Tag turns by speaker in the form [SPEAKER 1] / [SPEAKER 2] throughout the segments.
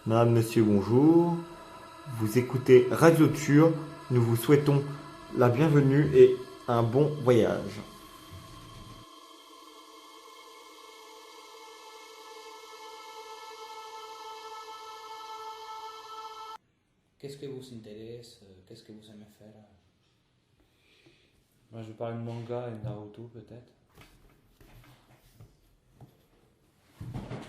[SPEAKER 1] Madame, monsieur, bonjour. Vous écoutez Radio Tur. Nous vous souhaitons la bienvenue et un bon voyage.
[SPEAKER 2] Qu'est-ce que vous intéresse? Qu'est-ce que vous aimez faire?
[SPEAKER 3] Moi, je vais parler de manga et de Naruto, peut-être.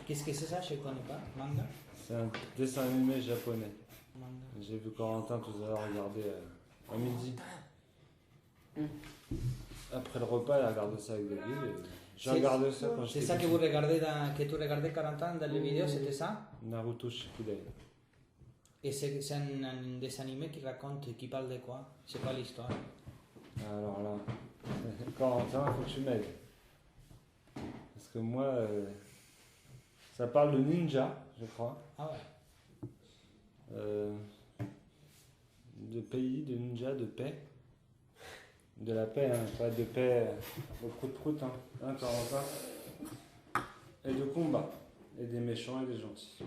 [SPEAKER 2] Qu'est-ce que c'est ça? Je ne connais pas. Manga?
[SPEAKER 3] C'est un dessin animé japonais.
[SPEAKER 2] Manga.
[SPEAKER 3] J'ai vu Corentin tout à l'heure regarder à midi. Après le repas, il a regardé ça avec David. J'ai regardé ça quand
[SPEAKER 2] C'est
[SPEAKER 3] j'étais
[SPEAKER 2] ça que
[SPEAKER 3] petit.
[SPEAKER 2] vous regardez que tu regardais 40 ans dans les vidéos, c'était ça?
[SPEAKER 3] Naruto Shippuden.
[SPEAKER 2] Et c'est un dessin animé qui raconte, qui parle de quoi? C'est quoi l'histoire?
[SPEAKER 3] Alors là, Corentin, faut que tu m'aides. Parce que moi, ça parle de ninja, je crois.
[SPEAKER 2] Ah ouais.
[SPEAKER 3] De pays, de ninja, de paix. De la paix, hein, pas de paix au prout-prout, hein, Corentin. Et de combat. Et des méchants et des gentils.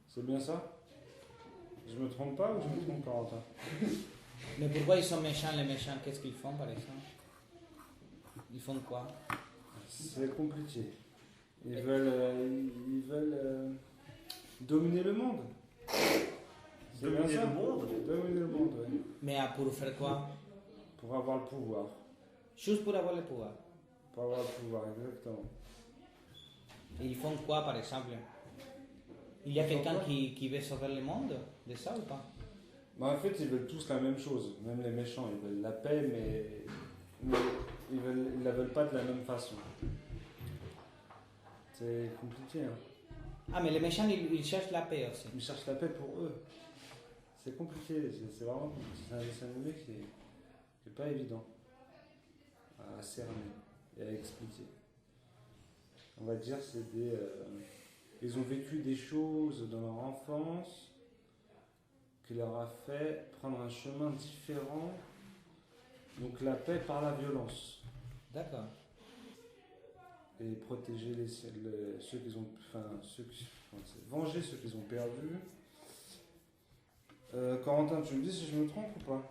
[SPEAKER 3] C'est bien ça? Je me trompe pas ou je me trompe, Corentin?
[SPEAKER 2] Mais pourquoi ils sont méchants, les méchants? Qu'est-ce qu'ils font par exemple? Ils font quoi?
[SPEAKER 3] C'est compliqué. Ils veulent dominer le monde. C'est bien
[SPEAKER 1] Dominer
[SPEAKER 3] ça?
[SPEAKER 1] le monde?
[SPEAKER 3] Dominer le monde, oui.
[SPEAKER 2] Mais pour faire quoi?
[SPEAKER 3] Pour avoir le pouvoir.
[SPEAKER 2] Juste pour avoir le pouvoir.
[SPEAKER 3] Pour avoir le pouvoir, exactement.
[SPEAKER 2] Et ils font quoi par exemple? Il y a quelqu'un qui veut sauver le monde de ça ou pas?
[SPEAKER 3] Bah, en fait, ils veulent tous la même chose. Même les méchants, ils veulent la paix, mais ils la veulent pas de la même façon. C'est compliqué, hein.
[SPEAKER 2] Ah, mais les méchants, ils cherchent la paix aussi.
[SPEAKER 3] Ils cherchent la paix pour eux. C'est compliqué, c'est vraiment compliqué. C'est un dessin animé qui est pas évident à cerner et à expliquer. On va dire c'est des... ils ont vécu des choses dans leur enfance qui leur a fait prendre un chemin différent. Donc la paix par la violence.
[SPEAKER 2] D'accord.
[SPEAKER 3] Et protéger ceux qui ont... venger ceux qui ont perdu. Corentin, tu me dis si je me trompe ou pas?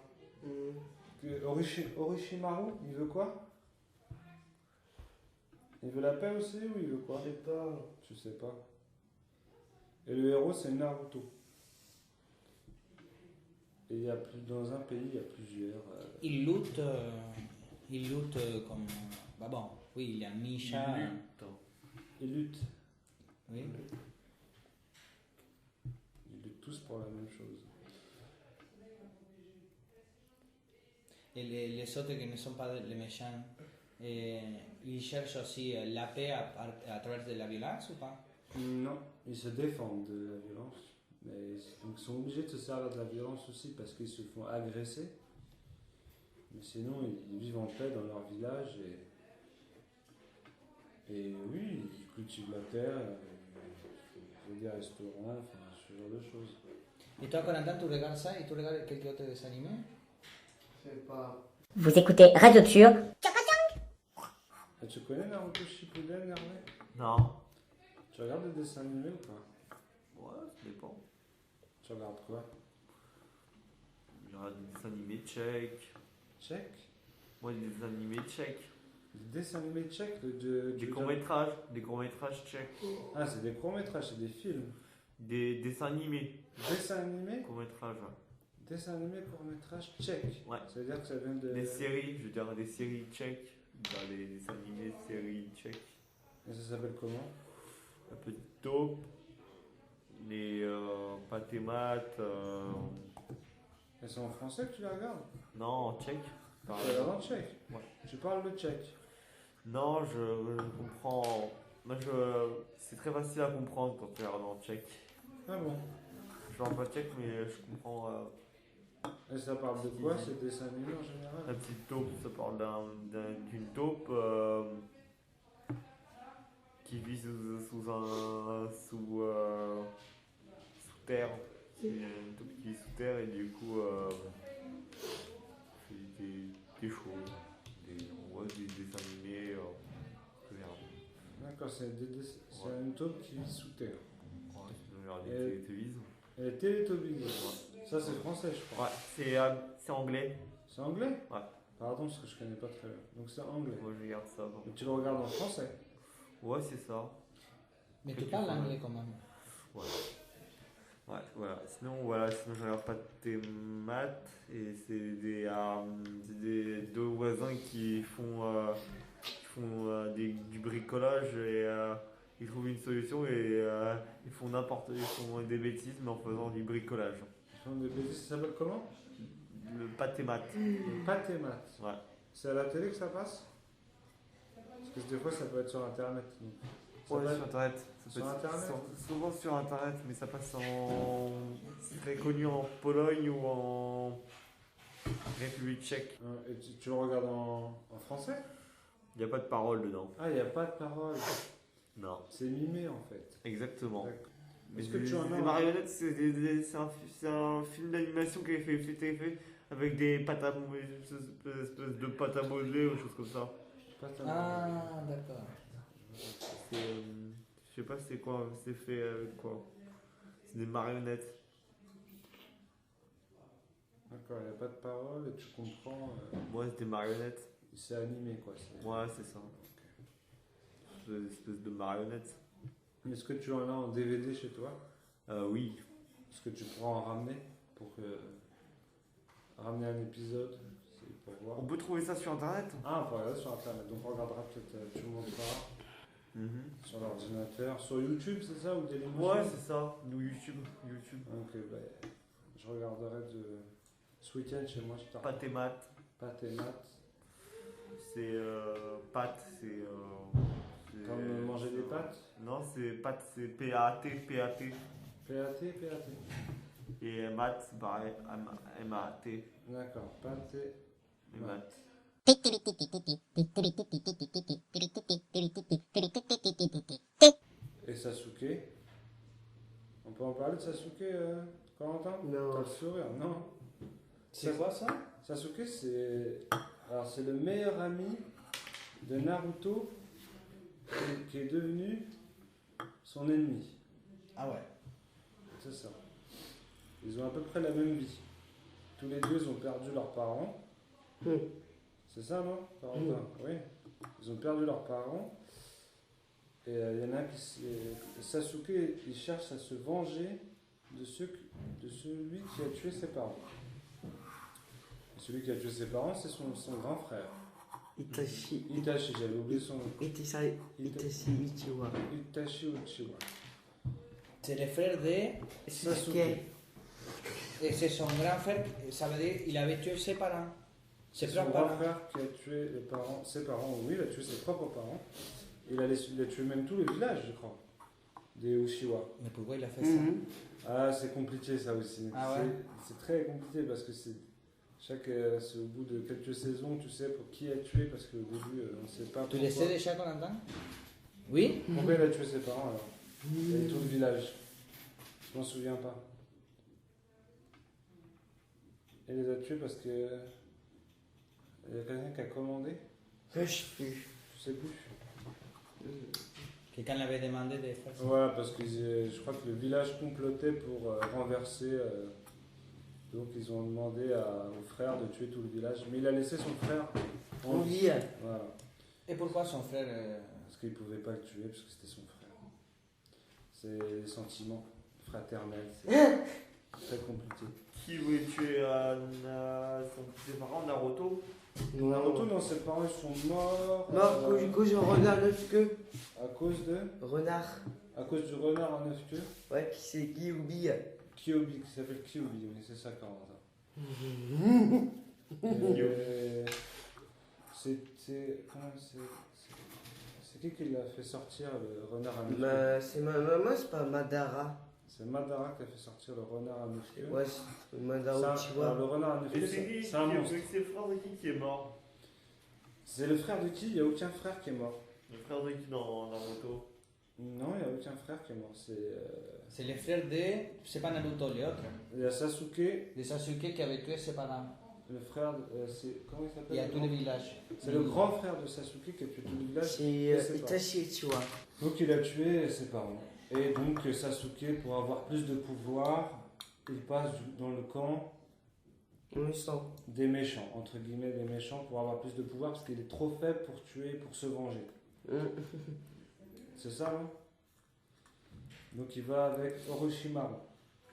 [SPEAKER 3] Orochimaru, il veut quoi? Il veut la paix aussi ou il veut quoi?
[SPEAKER 4] Je sais pas.
[SPEAKER 3] Je sais pas. Et le héros, c'est Naruto. Et dans un pays, il y a plusieurs...
[SPEAKER 2] Ils luttent comme... Bah bon, oui, il y a Misha.
[SPEAKER 3] Ils luttent.
[SPEAKER 2] Oui.
[SPEAKER 3] Ils luttent tous pour la même chose.
[SPEAKER 2] Et les autres qui ne sont pas les méchants, ils cherchent aussi la paix à travers de la violence ou pas?
[SPEAKER 3] Non, ils se défendent de la violence. Mais donc ils sont obligés de se servir de la violence aussi parce qu'ils se font agresser. Mais sinon, ils vivent en paix dans leur village et oui, ils cultivent la terre, ils font des restaurants, enfin ce genre de choses.
[SPEAKER 2] Et toi, Corentin, tu regardes ça et tu regardes quelques autres dessins animés?
[SPEAKER 4] Je sais pas.
[SPEAKER 5] Vous écoutez Radio Tur.
[SPEAKER 3] Et tu connais Naruto Shippuden, Hervé?
[SPEAKER 1] Non.
[SPEAKER 3] Tu regardes des dessins animés ou pas?
[SPEAKER 1] Ouais, ça dépend.
[SPEAKER 3] Tu regardes quoi?
[SPEAKER 1] Il y aura des dessins animés tchèques.
[SPEAKER 3] Tchèque?
[SPEAKER 1] Moi, des dessins animés tchèques.
[SPEAKER 3] Des dessins animés tchèques
[SPEAKER 1] Des courts-métrages. Des courts-métrages tchèques.
[SPEAKER 3] Ah, c'est des courts-métrages, c'est des films.
[SPEAKER 1] Des dessins animés.
[SPEAKER 3] Dessins animés?
[SPEAKER 1] Courts-métrages, ouais.
[SPEAKER 3] Dessins animés, courts-métrages tchèques.
[SPEAKER 1] Ouais.
[SPEAKER 3] Ça veut dire que ça vient de...
[SPEAKER 1] Des séries, je veux dire des séries tchèques. Dans les dessins animés, séries tchèques.
[SPEAKER 3] Et ça s'appelle comment?
[SPEAKER 1] Un peu de taupe. Les pâtes et maths.
[SPEAKER 3] Et c'est en français que tu la regardes?
[SPEAKER 1] Non, en tchèque.
[SPEAKER 3] Tu la regardes en tchèque?
[SPEAKER 1] Ouais.
[SPEAKER 3] Tu parles de tchèque?
[SPEAKER 1] Non, je comprends. Moi, c'est très facile à comprendre quand tu regardes en tchèque.
[SPEAKER 3] Ah bon?
[SPEAKER 1] Je parle pas tchèque, mais je comprends.
[SPEAKER 3] Et ça parle de quoi ces dessins animés en général?
[SPEAKER 1] La petite taupe, ça parle d'une taupe qui vit sous terre. C'est une taupe qui vit sous terre et du coup fait des choses. On voit des dessins animés.
[SPEAKER 3] D'accord, c'est une taupe qui vit sous terre.
[SPEAKER 1] Ouais, c'est Teletubbies.
[SPEAKER 3] Et les Teletubbies. Ça, c'est français, je crois.
[SPEAKER 1] Ouais, c'est anglais.
[SPEAKER 3] C'est anglais?
[SPEAKER 1] Ouais.
[SPEAKER 3] Pardon, parce que je connais pas très bien. Donc c'est anglais.
[SPEAKER 1] Moi, je regarde ça.
[SPEAKER 3] Et tu le regardes en français?
[SPEAKER 1] Ouais, c'est ça.
[SPEAKER 2] Mais
[SPEAKER 1] Et
[SPEAKER 2] tu
[SPEAKER 1] tu
[SPEAKER 2] parles
[SPEAKER 1] fais-
[SPEAKER 2] anglais quand même.
[SPEAKER 1] Ouais. Ouais, voilà. Sinon, je regarde pas tes maths. Et c'est des deux voisins qui font du bricolage et ils trouvent une solution et ils font des bêtises mais en faisant du bricolage.
[SPEAKER 3] Ils font des bêtises, ça s'appelle comment?
[SPEAKER 1] Le pâte et maths.
[SPEAKER 3] Le pâte et maths.
[SPEAKER 1] Ouais.
[SPEAKER 3] C'est à la télé que ça passe? Parce que des fois, ça peut être sur Internet. Donc, ça
[SPEAKER 1] Ouais,
[SPEAKER 3] va-
[SPEAKER 1] sur internet. Ça
[SPEAKER 3] Sur
[SPEAKER 1] peut être
[SPEAKER 3] Internet
[SPEAKER 1] souvent sur internet, mais ça passe en. C'est très connu en Pologne ou en République tchèque.
[SPEAKER 3] Et tu le regardes en français?
[SPEAKER 1] Il n'y a pas de parole dedans.
[SPEAKER 3] Ah, il n'y a pas de parole.
[SPEAKER 1] Non.
[SPEAKER 3] C'est mimé en fait.
[SPEAKER 1] Exactement.
[SPEAKER 3] D'accord.
[SPEAKER 1] Mais
[SPEAKER 3] Est-ce que tu en as
[SPEAKER 1] des marionnettes, c'est un film d'animation qui a été fait avec des pâtes à modeler, une espèce de pâte à modeler ou choses comme ça.
[SPEAKER 3] Pas ta
[SPEAKER 2] Ah, d'accord.
[SPEAKER 1] Je sais pas c'est quoi, c'est fait avec quoi. C'est des marionnettes.
[SPEAKER 3] D'accord, il n'y a pas de parole et tu comprends.
[SPEAKER 1] Moi, c'est des marionnettes.
[SPEAKER 3] C'est animé quoi.
[SPEAKER 1] Ouais, c'est ça. C'est une espèce de marionnettes.
[SPEAKER 3] Est-ce que tu en as en DVD chez toi?
[SPEAKER 1] Oui.
[SPEAKER 3] Est-ce que tu pourras en ramener pour ramener un épisode? C'est pour voir.
[SPEAKER 1] On peut trouver ça sur internet.
[SPEAKER 3] Ah, on peut regarder sur internet. Donc on regardera peut-être, tu me montreras sur l'ordinateur. Sur YouTube, c'est ça? Ou Dailymotion?
[SPEAKER 1] Ouais, c'est ça. Nous, YouTube.
[SPEAKER 3] Ok, bah, je regarderai ce week-end chez moi. Je t'en
[SPEAKER 1] Pâte et maths.
[SPEAKER 3] Pâte et maths.
[SPEAKER 1] C'est pâte, c'est.
[SPEAKER 3] Comme manger des pâtes?
[SPEAKER 1] Non, c'est pâte, c'est PAT.
[SPEAKER 3] PAT.
[SPEAKER 1] Et maths, c'est pareil, MAT.
[SPEAKER 3] D'accord, pâte et
[SPEAKER 1] Et maths.
[SPEAKER 3] Et Sasuke. On peut en parler de Sasuke, Corentin?
[SPEAKER 4] Non.
[SPEAKER 3] T'as le sourire, non?
[SPEAKER 2] C'est quoi ça?
[SPEAKER 3] Sasuke, c'est le meilleur ami de Naruto qui est devenu son ennemi.
[SPEAKER 2] Ah ouais.
[SPEAKER 3] C'est ça. Ils ont à peu près la même vie. Tous les deux, ils ont perdu leurs parents. C'est ça, non, Corentin? Oui. Ils ont perdu leurs parents. Et il y en a Sasuke, il cherche à se venger de celui qui a tué ses parents. Et celui qui a tué ses parents, c'est son grand frère.
[SPEAKER 4] Itachi.
[SPEAKER 3] Itachi, j'avais oublié son nom.
[SPEAKER 4] Itachi Uchiwa.
[SPEAKER 3] Itachi Uchiwa.
[SPEAKER 2] C'est le frère de.
[SPEAKER 3] Sasuke.
[SPEAKER 2] Et c'est son grand frère, ça veut dire qu'il avait tué ses parents.
[SPEAKER 3] C'est
[SPEAKER 2] Ses
[SPEAKER 3] son
[SPEAKER 2] propres
[SPEAKER 3] grand
[SPEAKER 2] parents.
[SPEAKER 3] frère qui a tué ses parents, oui, il a tué ses propres parents. Il a tué même tout le village, je crois, des Uchiwa.
[SPEAKER 2] Mais pourquoi il a fait ça?
[SPEAKER 3] Ah, c'est compliqué ça aussi.
[SPEAKER 2] Ah ouais?
[SPEAKER 3] C'est très compliqué parce que c'est au bout de quelques saisons, tu sais, pour qui a tué, parce qu'au début, on ne sait pas
[SPEAKER 2] Tu
[SPEAKER 3] pourquoi.
[SPEAKER 2] le sais déjà, Corentin? Oui?
[SPEAKER 3] Pourquoi il a tué ses parents alors? Et tout le village. Je m'en souviens pas. Il les a tués parce que il y a quelqu'un qui a commandé.
[SPEAKER 4] Je sais plus.
[SPEAKER 3] Je sais plus.
[SPEAKER 2] Quelqu'un l'avait demandé de faire ça.
[SPEAKER 3] Voilà, parce que je crois que le village complotait pour renverser. Donc ils ont demandé au frère de tuer tout le village. Mais il a laissé son frère en
[SPEAKER 4] On
[SPEAKER 3] vie.
[SPEAKER 4] vit.
[SPEAKER 3] Voilà.
[SPEAKER 2] Et pourquoi son frère.
[SPEAKER 3] Parce qu'il ne pouvait pas le tuer, parce que c'était son frère. C'est les sentiments fraternels. C'est très compliqué.
[SPEAKER 1] Qui voulait tuer ses parents, Naruto?
[SPEAKER 3] Naruto, non, ses parents ils sont morts.
[SPEAKER 4] Non, cause du renard 9 queues.
[SPEAKER 3] À cause de.
[SPEAKER 4] Renard.
[SPEAKER 3] À cause du renard à 9 queues.
[SPEAKER 4] Ouais, qui c'est Gyubi.
[SPEAKER 3] Kyobi, qui s'appelle Kyobi, oui, c'est ça, Corentin. C'est qui l'a fait sortir le renard à 9 queues?
[SPEAKER 4] C'est ma maman, c'est pas Madara.
[SPEAKER 3] C'est Madara qui a fait sortir le renard à 9 queues.
[SPEAKER 4] Ouais, c'est Madara
[SPEAKER 3] Le
[SPEAKER 4] Uchiwa.
[SPEAKER 3] renard à 9
[SPEAKER 1] Et
[SPEAKER 3] queues, c'est un monstre.
[SPEAKER 1] c'est le frère de qui est mort?
[SPEAKER 3] C'est le frère de qui? Il n'y a aucun frère qui est mort.
[SPEAKER 1] Le frère de qui dans Naruto?
[SPEAKER 3] Non, il n'y a aucun frère qui est mort.
[SPEAKER 2] C'est le frère de. C'est pas Naruto, l'autre.
[SPEAKER 3] Il y a Sasuke,
[SPEAKER 2] De Sasuke qui avait tué ses parents.
[SPEAKER 3] le frère. Comment il s'appelle?
[SPEAKER 2] Il y a tout le village.
[SPEAKER 3] C'est le grand frère de Sasuke qui a tué tout le village.
[SPEAKER 4] C'est
[SPEAKER 3] et ses parents.
[SPEAKER 4] Itachi Uchiwa.
[SPEAKER 3] Donc il a tué ses parents. Et donc Sasuke, pour avoir plus de pouvoir, il passe dans le camp
[SPEAKER 4] Méchant.
[SPEAKER 3] des méchants, entre guillemets des méchants, pour avoir plus de pouvoir parce qu'il est trop faible pour tuer, pour se venger. C'est ça, non? Donc il va avec Orochimaru.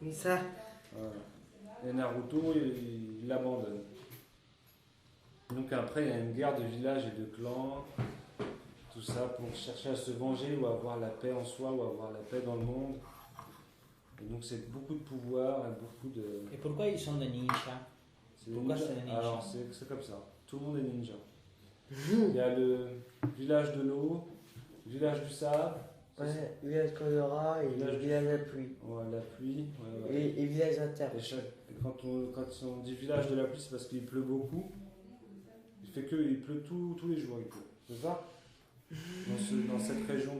[SPEAKER 4] Mais ça,
[SPEAKER 3] Voilà. Et Naruto, il l'abandonne. Donc après, il y a une guerre de villages et de clans, tout ça pour chercher à se venger ou avoir la paix en soi ou avoir la paix dans le monde. Et donc c'est beaucoup de pouvoir et beaucoup de...
[SPEAKER 2] Et pourquoi ils sont des ninjas?
[SPEAKER 3] C'est
[SPEAKER 2] Pourquoi
[SPEAKER 3] ninja.
[SPEAKER 2] c'est des ninjas?
[SPEAKER 3] Alors c'est comme ça, tout le monde est ninja. Il y a le village de l'eau, le village du sable,
[SPEAKER 4] ouais, village Konoha et
[SPEAKER 3] Village-
[SPEAKER 4] village à la pluie.
[SPEAKER 3] ouais, la pluie. Ouais, ouais.
[SPEAKER 4] Et village à terre.
[SPEAKER 3] Et quand on dit village de la pluie, c'est parce qu'il pleut beaucoup. Il fait que il pleut tous les jours, il pleut. C'est ça? Dans cette région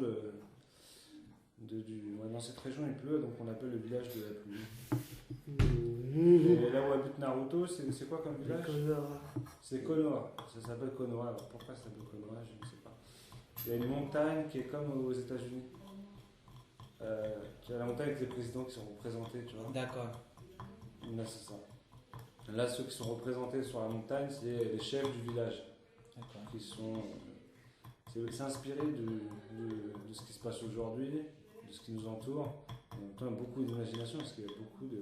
[SPEAKER 3] dans cette région, il pleut, donc on appelle le village de la pluie. Et là où habite Naruto, c'est quoi comme village?
[SPEAKER 4] Konoha.
[SPEAKER 3] C'est Konoha. Ça s'appelle Konoha. Alors pourquoi ça s'appelle Konoha, je ne sais pas. Il y a une montagne qui est comme aux États-Unis. Tu as la montagne avec les présidents qui sont représentés, tu vois.
[SPEAKER 2] D'accord.
[SPEAKER 3] Là, c'est ça. Là, ceux qui sont représentés sur la montagne, c'est les chefs du village.
[SPEAKER 2] D'accord.
[SPEAKER 3] Qui sont. C'est inspiré de ce qui se passe aujourd'hui, de ce qui nous entoure. En même temps, beaucoup d'imagination, parce qu'il y a beaucoup de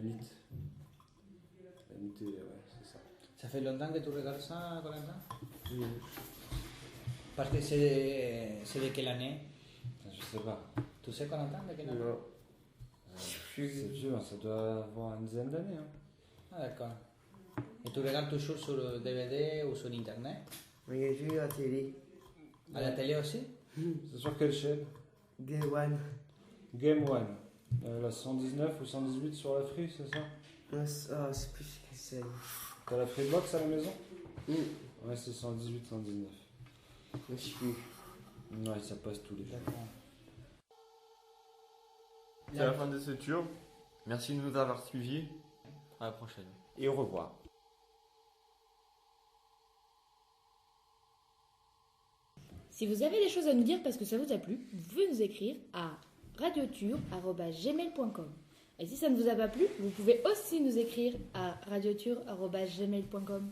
[SPEAKER 3] mythes. La mythe, ouais, c'est ça.
[SPEAKER 2] Ça fait longtemps que tu regardes ça, Corentin?
[SPEAKER 3] Oui.
[SPEAKER 2] Parce que c'est de quelle année?
[SPEAKER 3] Je sais pas.
[SPEAKER 2] Tu sais, Corentin, de quelle année?
[SPEAKER 4] Non.
[SPEAKER 3] C'est vieux, hein, ça doit avoir une dizaine d'années. Hein.
[SPEAKER 2] Ah, d'accord. Et tu regardes toujours sur le DVD ou sur Internet?
[SPEAKER 4] Mais j'ai vu à la télé.
[SPEAKER 2] À la télé aussi?
[SPEAKER 3] C'est sur quelle chaîne?
[SPEAKER 4] Game One.
[SPEAKER 3] Game One. La 119 ou 118 sur la Free, c'est ça?
[SPEAKER 4] Ah, c'est plus ce que c'est.
[SPEAKER 3] T'as la Freebox à la maison?
[SPEAKER 4] Oui.
[SPEAKER 3] Ouais, c'est 118, 119.
[SPEAKER 4] Je sais plus.
[SPEAKER 3] Ouais, ça passe tous les jours.
[SPEAKER 2] D'accord.
[SPEAKER 1] C'est la fin de ce tour. Merci de nous avoir suivis. À la prochaine. Et au revoir.
[SPEAKER 6] Si vous avez des choses à nous dire parce que ça vous a plu, vous pouvez nous écrire à radioture@gmail.com. Et si ça ne vous a pas plu, vous pouvez aussi nous écrire à radioture@gmail.com.